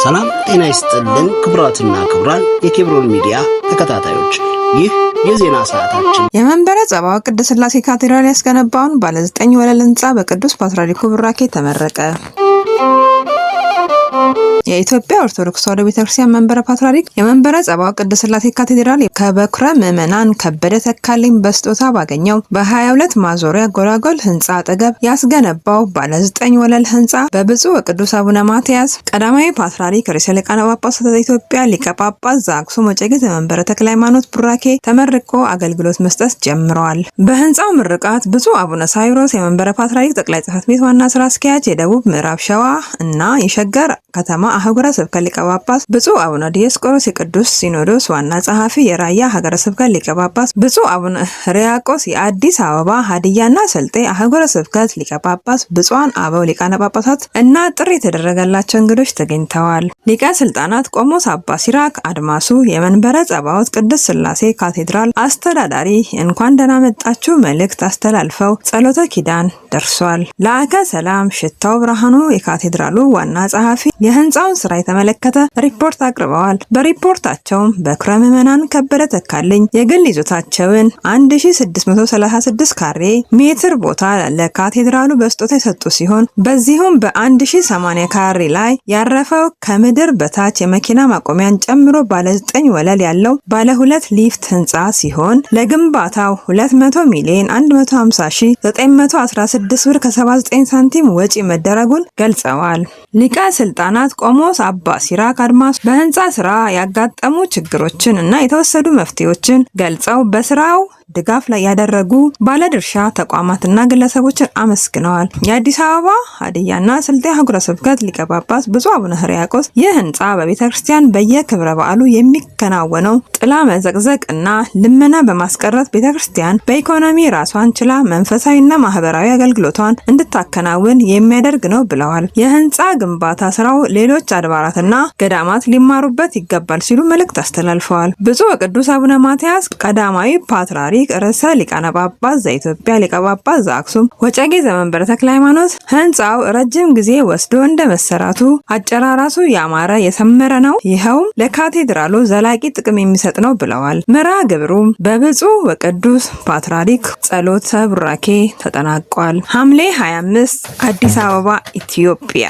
ሰላም ጤና ይስጥልን ክቡራትና ክቡራን የኬብሮን ሚዲያ ተከታታዮች፣ ይህ የዜና ሰዓታችን የመንበረ ጸባዖት ቅድስት ሥላሴ ካቴድራል ያስገነባውን ባለ 9 ወለል ህንጻ በቅዱስ ፓትርያርኩ ቡራኬ ተመረቀ። የኢትዮጵያ ኦርቶዶክስ ተዋሕዶ ቤተክርስቲያን መንበረ ፓትርያርክ የመንበረ ጸባዖት ቅድስት ሥላሴ ካቴድራል ከበኩረ ምዕመናን ከበደ ተካልኝ በስጦታ ባገኘው በ22 ማዞሪያ ጎላጎል ህንጻ አጠገብ ያስገነባው ባለ 9 ወለል ህንጻ በብፁዕ ወቅዱስ አቡነ ማትያስ ቀዳማዊ ፓትርያርክ ርዕሰ ሊቃነ ጳጳሳት ዘኢትዮጵያ ሊቀ ጳጳስ ዘአክሱም ወዕጨጌ ዘመንበረ ተክለ ሃይማኖት ቡራኬ ተመርቆ አገልግሎት መስጠት ጀምረዋል። በህንጻው ምርቃት ብፁዕ አቡነ ሳይሮስ የመንበረ ፓትርያርክ ጠቅላይ ጽሕፈት ቤት ዋና ስራ አስኪያጅ፣ የደቡብ ምዕራብ ሸዋ እና የሸገር ከተማ አህጉረ ስብከት ሊቀ ጳጳስ ብፁዕ አቡነ ዲዮስቆሮስ የቅዱስ ሲኖዶስ ዋና ጸሐፊ፣ የራያ ሀገረ ስብከት ሊቀ ጳጳስ ብፁዕ አቡነ ሕርያቆስ የአዲስ አበባ ሀዲያና ስልጤ አህጉረ ስብከት ሊቀ ጳጳስ፣ ብፁዓን አበው ሊቃነ ጳጳሳት እና ጥሪ የተደረገላቸው እንግዶች ተገኝተዋል። ሊቀ ስልጣናት ቆሞስ አባ ሲራክ አድማሱ የመንበረ ጸባዖት ቅድስት ሥላሴ ካቴድራል አስተዳዳሪ እንኳን ደህና መጣችሁ መልእክት አስተላልፈው ጸሎተ ኪዳን ደርሷል። ለአከ ሰላም ሽታው ብርሃኑ የካቴድራሉ ዋና ጸሐፊ የህንጻውን ስራ የተመለከተ ሪፖርት አቅርበዋል። በሪፖርታቸውም በኩረ ምዕመናን ከበደ ተካልኝ የግል ይዞታቸውን 1636 ካሬ ሜትር ቦታ ለካቴድራሉ በስጦታ የሰጡ ሲሆን በዚሁም በ1080 ካሬ ላይ ያረፈው ከምድር በታች የመኪና ማቆሚያን ጨምሮ ባለ 9 ወለል ያለው ባለ 2 ሊፍት ህንጻ ሲሆን ለግንባታው 200 ሚሊዮን 150,916 ብር ከ79 ሳንቲም ወጪ መደረጉን ገልጸዋል። ሊቀ ስልጣናት ቆሞስ አባ ሲራክ አድማሱ በህንጻ ስራ ያጋጠሙ ችግሮችን እና የተወሰዱ መፍትሄዎችን ገልጸው በስራው ድጋፍ ላይ ያደረጉ ባለድርሻ ተቋማትና ግለሰቦችን አመስግነዋል። የአዲስ አበባ ሀዲያና ስልጤ አህጉረ ስብከት ሊቀ ጳጳስ ብፁዕ አቡነ ሕርያቆስ ይህ ህንጻ በቤተክርስቲያን በየክብረ በዓሉ የሚከናወነው ጥላ መዘቅዘቅ እና ልመና በማስቀረት ቤተክርስቲያን በኢኮኖሚ ራሷን ችላ መንፈሳዊና ማህበራዊ አገልግሎቷን እንድታከናውን የሚያደርግ ነው ብለዋል። የህንጻ ግንባታ ስራው ሌሎች አድባራትና ገዳማት ሊማሩበት ይገባል ሲሉ መልእክት አስተላልፈዋል። ብፁዕ ወቅዱስ አቡነ ማትያስ ቀዳማዊ ፓትርያርክ ርዕሰ ሊቃነ ጳጳስ ዘኢትዮጵያ ሊቀ ጳጳስ ዘአክሱም ወዕጨጌ ዘመንበረ ተክለ ሃይማኖት ህንጻው ረጅም ጊዜ ወስዶ እንደመሰራቱ አጨራራሱ ያማረ የሰመረ ነው፣ ይኸውም ለካቴድራሉ ዘላቂ ጥቅም የሚሰጥ ነው ብለዋል። መርሃ ግብሩም በብፁዕ ወቅዱስ ፓትርያርክ ጸሎተ ቡራኬ ተጠናቋል። ሐምሌ 25 አዲስ አበባ ኢትዮጵያ።